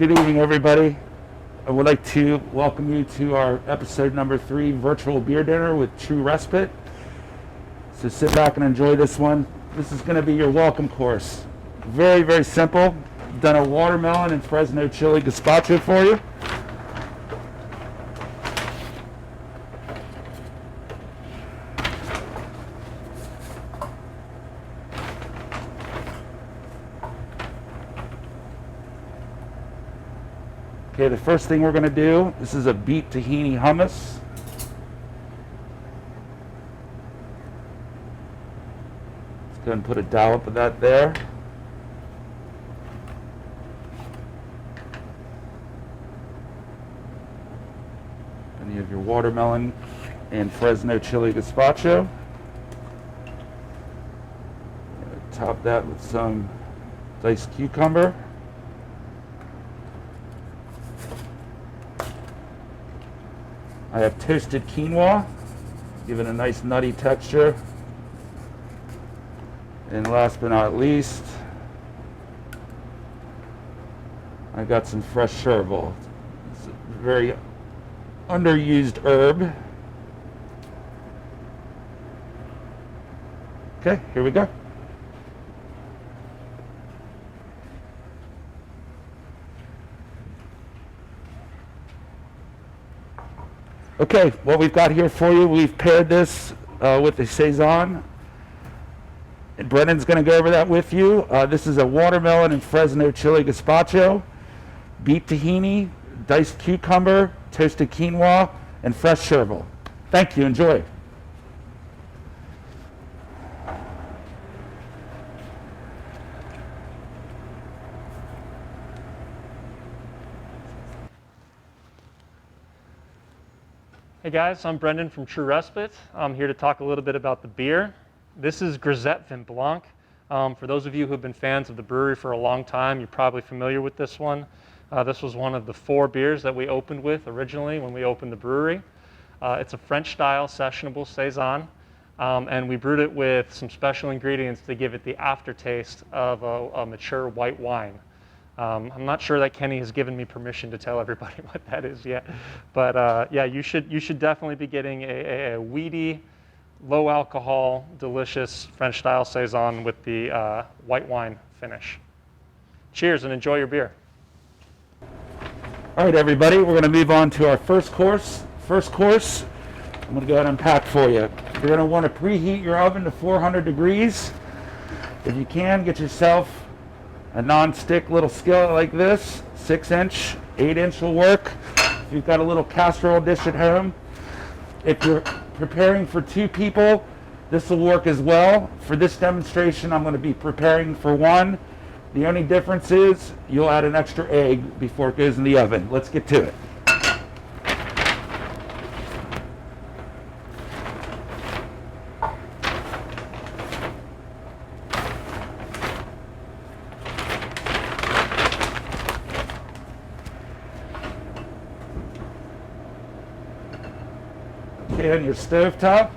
Good evening, everybody. I would like to welcome you to our episode number 3 virtual beer dinner with True Respite. So sit back and enjoy this one. This is going to be your welcome course. Very, very simple. Done a watermelon and Fresno Chili Gazpacho for you. Okay, the first thing we're going to do, this is a Beet Tahini hummus. Let's go ahead and put a dollop of that there. And you have your watermelon and Fresno Chili Gazpacho. Top that with some diced cucumber. I have toasted quinoa, give it a nice nutty texture. And last but not least, I got some fresh chervil. It's a very underused herb. Okay, here we go. Okay, what we've got here for you, we've paired this with the Saison. And Brennan's going to go over that with you. This is a watermelon and Fresno Chili Gazpacho, Beet Tahini, diced cucumber, toasted quinoa, and fresh chervil. Thank you. Enjoy. Hey guys, I'm Brendan from True Respite. I'm here to talk a little bit about the beer. This is Grisette Vin Blanc. For those of you who have been fans of the brewery for a long time, you're probably familiar with this one. This was one of the 4 beers that we opened with originally when we opened the brewery. It's a French-style sessionable Saison, and we brewed it with some special ingredients to give it the aftertaste of a mature white wine. I'm not sure that Kenny has given me permission to tell everybody what that is yet, but yeah, you should definitely be getting a weedy, low alcohol, delicious French-style Saison with the white wine finish. Cheers and enjoy your beer. All right, everybody, we're going to move on to our first course. First course, I'm going to go ahead and unpack for you. You're going to want to preheat your oven to 400 degrees. If you can, get yourself a non-stick little skillet like this, 6-inch, 8-inch will work. If you've got a little casserole dish at home. If you're preparing for 2 people, this will work as well. For this demonstration, I'm going to be preparing for 1. The only difference is you'll add an extra egg before it goes in the oven. Let's get to it. On your stovetop,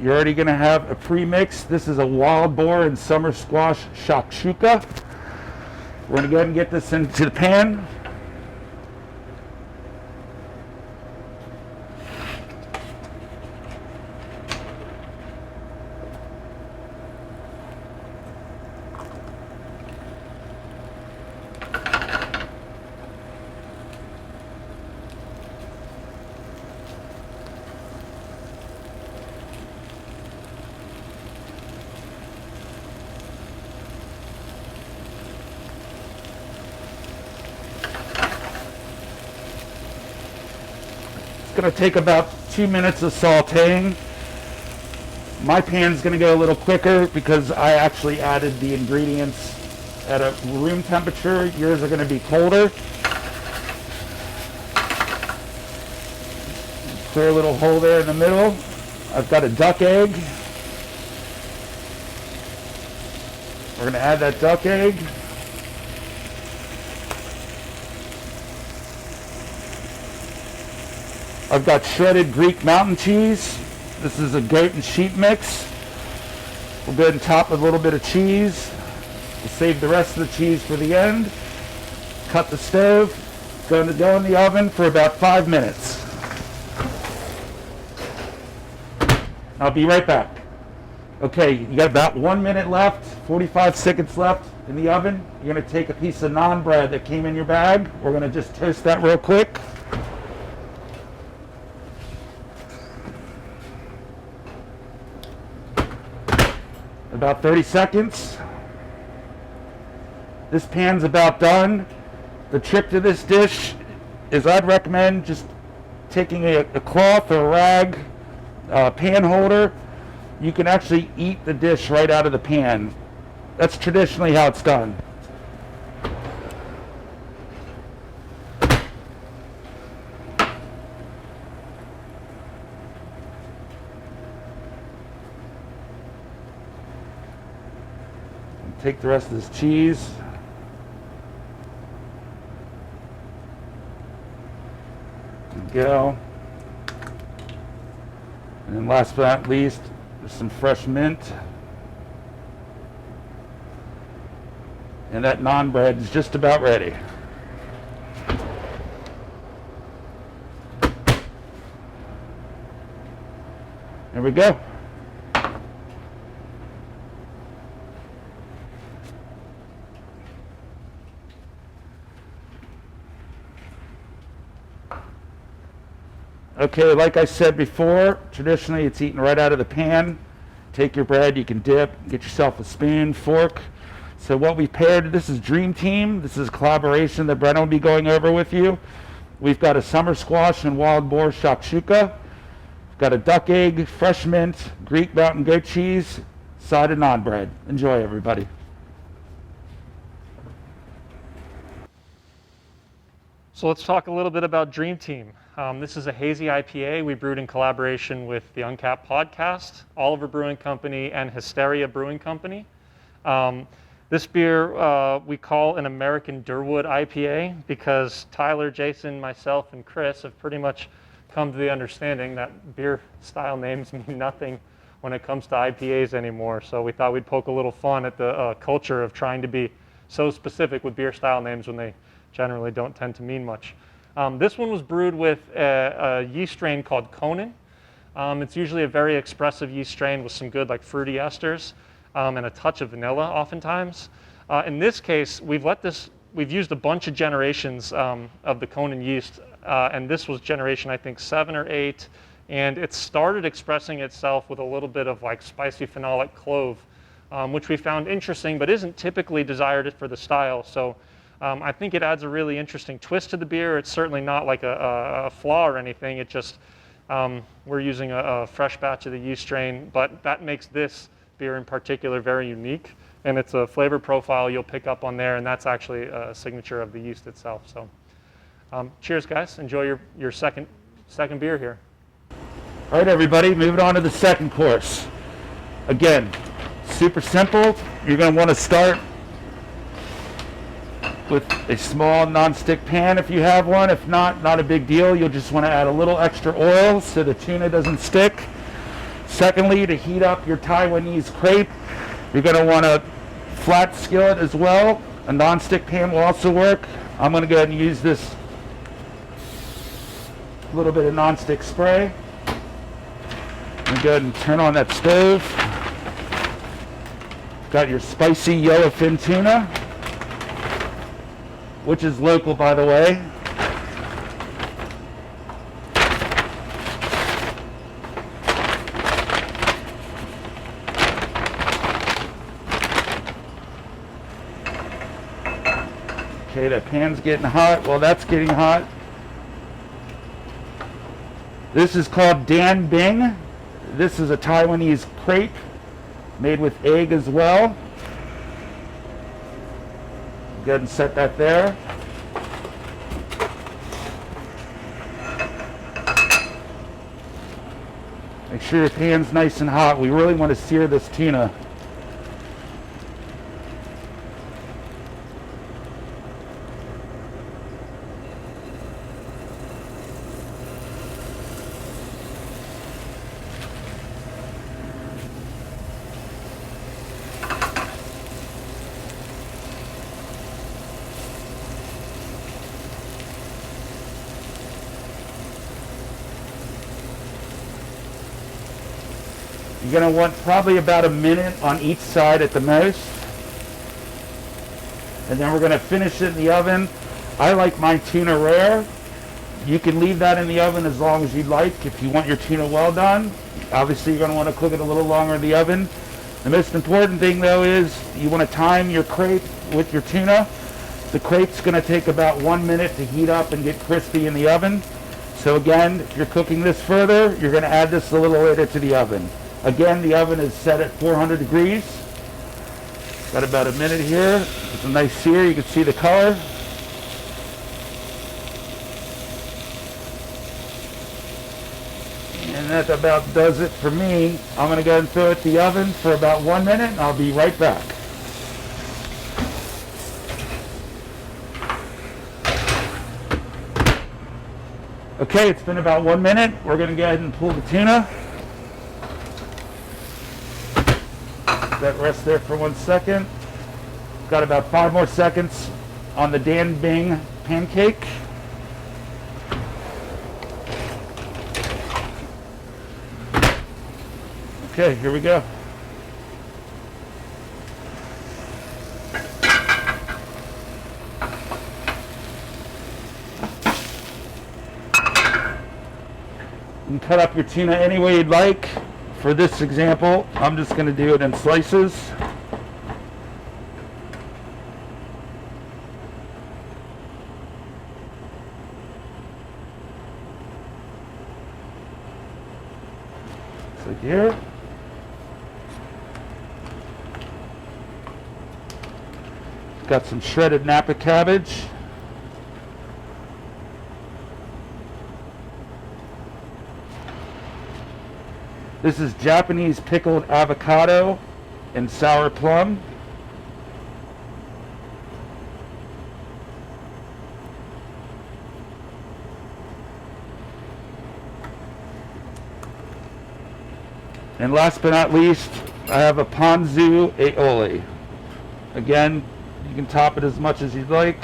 you're already going to have a pre-mix. This is a wild boar and summer squash shakshuka. We're going to go ahead and get this into the pan. Going to take about 2 minutes of sauteing. My pan's going to go a little quicker because I actually added the ingredients at a room temperature. Yours are going to be colder. Clear a little hole there in the middle. I've got a duck egg. We're going to add that duck egg. I've got shredded Greek mountain cheese. This is a goat and sheep mix. We'll go ahead and top with a little bit of cheese, a We'll save the rest of the cheese for the end. Cut the stove. Going to go in the oven for about 5 minutes. I'll be right back. Okay, you got about 1 minute left, 45 seconds left in the oven. You're going to take a piece of naan bread that came in your bag. We're going to just toast that real quick. About 30 seconds. This pan's about done. The trick to this dish is I'd recommend just taking a cloth or a rag, pan holder. You can actually eat the dish right out of the pan. That's traditionally how it's done. Take the rest of this cheese. And go. And then last but not least, there's some fresh mint. And that naan bread is just about ready. There we go. Okay, like I said before, traditionally it's eaten right out of the pan. Take your bread, you can dip, get yourself a spoon, fork. So what we paired, this is Dream Team. This is a collaboration that Brennan will be going over with you. We've got a summer squash and wild boar shakshuka. We've got a duck egg, fresh mint, Greek mountain goat cheese, side of naan bread. Enjoy, everybody. So let's talk a little bit about Dream Team. This is a hazy IPA we brewed in collaboration with the Uncapped podcast, Oliver Brewing Company, and Hysteria Brewing Company. This beer we call an American Durwood IPA because Tyler, Jason, myself, and Chris have pretty much come to the understanding that beer style names mean nothing when it comes to IPAs anymore. So we thought we'd poke a little fun at the culture of trying to be so specific with beer style names when they generally don't tend to mean much. This one was brewed with a yeast strain called Conan. It's usually a very expressive yeast strain with some good like fruity esters and a touch of vanilla oftentimes. In this case, we've used a bunch of generations of the Conan yeast, and this was generation I think 7 or 8, and it started expressing itself with a little bit of like spicy phenolic clove, which we found interesting but isn't typically desired for the style. So I think it adds a really interesting twist to the beer. It's certainly not like a flaw or anything. It just, we're using a fresh batch of the yeast strain, but that makes this beer in particular very unique. And it's a flavor profile you'll pick up on there, and that's actually a signature of the yeast itself. So cheers, guys. Enjoy your second beer here. All right, everybody, moving on to the second course. Again, super simple. You're going to want to start with a small non-stick pan if you have one. If not, not a big deal. You'll just want to add a little extra oil so the tuna doesn't stick. Secondly, to heat up your Taiwanese crepe, you're going to want a flat skillet as well. A non-stick pan will also work. I'm going to go ahead and use this little bit of non-stick spray. And go ahead and turn on that stove. Got your spicy yellowfin tuna, which is local, by the way. Okay, the pan's getting hot. Well, that's getting hot. This is called Dan Bing. This is a Taiwanese crepe made with egg as well. Go ahead and set that there. Make sure your pan's nice and hot. We really want to sear this tuna. You're going to want probably about a minute on each side at the most. And then we're going to finish it in the oven. I like my tuna rare. You can leave that in the oven as long as you'd like if you want your tuna well done. Obviously, you're going to want to cook it a little longer in the oven. The most important thing, though, is you want to time your crepe with your tuna. The crepe's going to take about 1 minute to heat up and get crispy in the oven. So again, if you're cooking this further, you're going to add this a little later to the oven. Again, the oven is set at 400 degrees. Got about a minute here. It's a nice sear. You can see the color. And that about does it for me. I'm going to go ahead and throw it in the oven for about 1 minute, and I'll be right back. Okay, it's been about 1 minute. We're going to go ahead and pull the tuna. Let that rest there for 1 second. Got about 5 more seconds on the Dan Bing pancake. Okay, here we go. You can cut up your tuna any way you'd like. For this example, I'm just going to do it in slices. Just like here. Got some shredded Napa cabbage. This is Japanese pickled avocado and sour plum. And last but not least, I have a Ponzu aioli. Again, you can top it as much as you'd like.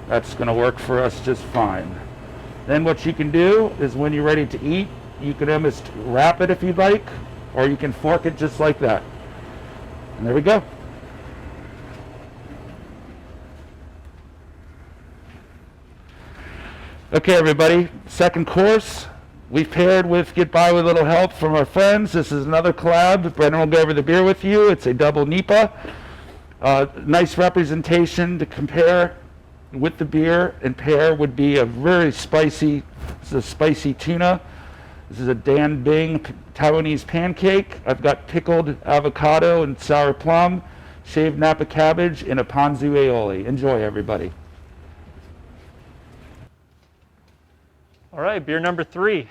That's going to work for us just fine. Then what you can do is when you're ready to eat, you can almost wrap it if you'd like, or you can fork it just like that. And there we go. Okay, everybody, second course. We've paired with Get By With a Little Help from our friends. This is another collab. Brendan will go over the beer with you. It's a double NEIPA. Nice representation to compare with the beer and pair would be a very spicy, this is a spicy tuna. This is a Dan Bing Taiwanese pancake. I've got pickled avocado and sour plum, shaved Napa cabbage, and a Ponzu aioli. Enjoy, everybody. All right, beer number 3.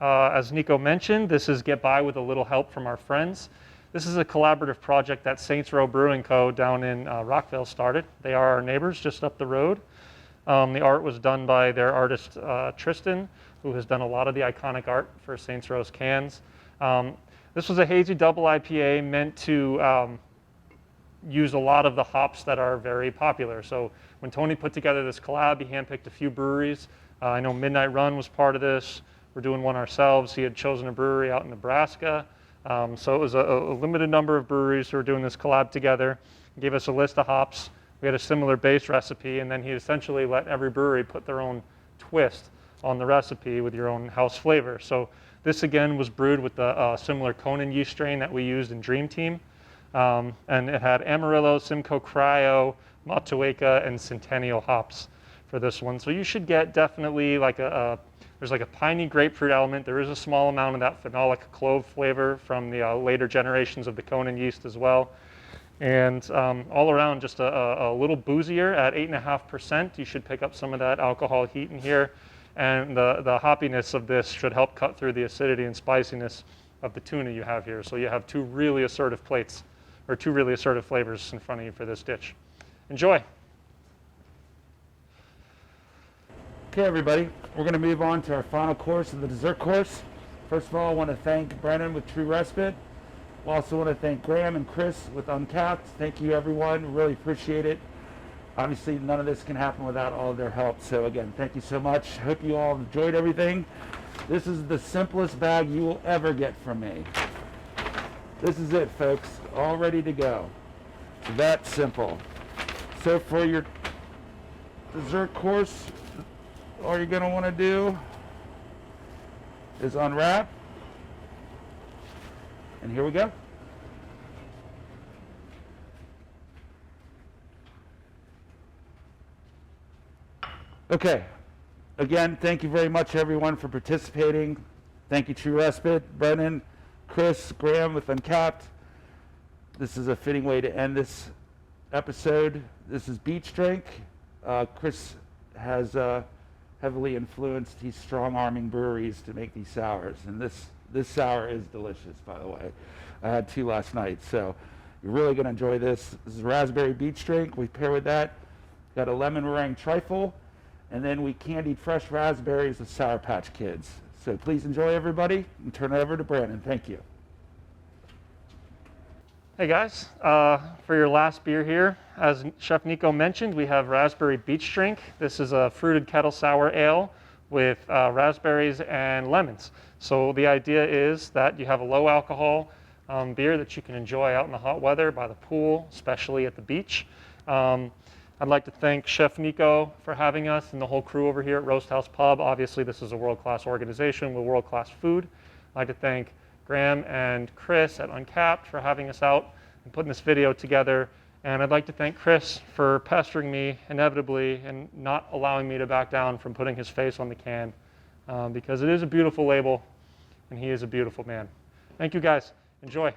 As Niko mentioned, this is Get By With a Little Help from our friends. This is a collaborative project that Saints Row Brewing Co. down in Rockville started. They are our neighbors just up the road. The art was done by their artist Tristan, who has done a lot of the iconic art for Saints Row's cans. This was a hazy double IPA meant to use a lot of the hops that are very popular. So when Tony put together this collab, he handpicked a few breweries. I know Midnight Run was part of this. We're doing one ourselves. He had chosen a brewery out in Nebraska. So it was a limited number of breweries who were doing this collab together. He gave us a list of hops. We had a similar base recipe, and then he essentially let every brewery put their own twist on the recipe with your own house flavor. So this again was brewed with the similar Conan yeast strain that we used in Dream Team. And it had Amarillo, Simcoe Cryo, Motueka, and Centennial hops for this one. So you should get definitely like there's like a piney grapefruit element. There is a small amount of that phenolic clove flavor from the later generations of the Conan yeast as well. And all around just a little boozier at 8.5%. You should pick up some of that alcohol heat in here. And the hoppiness of this should help cut through the acidity and spiciness of the tuna you have here. So you have two really assertive plates, or two really assertive flavors in front of you for this dish. Enjoy. Okay, everybody, we're going to move on to our final course of the dessert course. First of all, I want to thank Brennan with True Respite. I also want to thank Graham and Chris with Uncapped. Thank you, everyone. Really appreciate it. Obviously, none of this can happen without all of their help. So again, thank you so much. Hope you all enjoyed everything. This is the simplest bag you will ever get from me. This is it, folks. All ready to go. It's that simple. So for your dessert course, all you're going to want to do is unwrap. And here we go. Okay. Again, thank you very much, everyone, for participating. Thank you, True Respite, Brennan, Chris, Graham with Uncapped. This is a fitting way to end this episode. This is Beach Drink. Chris has heavily influenced these strong-arming breweries to make these sours. And this sour is delicious, by the way. I had 2 last night, so you're really going to enjoy this. This is raspberry beach drink. We pair with that. Got a lemon meringue trifle, and then we candied fresh raspberries with Sour Patch Kids. So please enjoy, everybody, and turn it over to Brandon. Thank you. Hey guys, for your last beer here, as Chef Niko mentioned, we have raspberry beach drink. This is a fruited kettle sour ale with raspberries and lemons. So the idea is that you have a low alcohol beer that you can enjoy out in the hot weather by the pool, especially at the beach. I'd like to thank Chef Niko for having us and the whole crew over here at Roasthouse Pub. Obviously, this is a world-class organization with world-class food. I'd like to thank Graham and Chris at Uncapped for having us out and putting this video together. And I'd like to thank Chris for pestering me inevitably and not allowing me to back down from putting his face on the can because it is a beautiful label and he is a beautiful man. Thank you guys. Enjoy.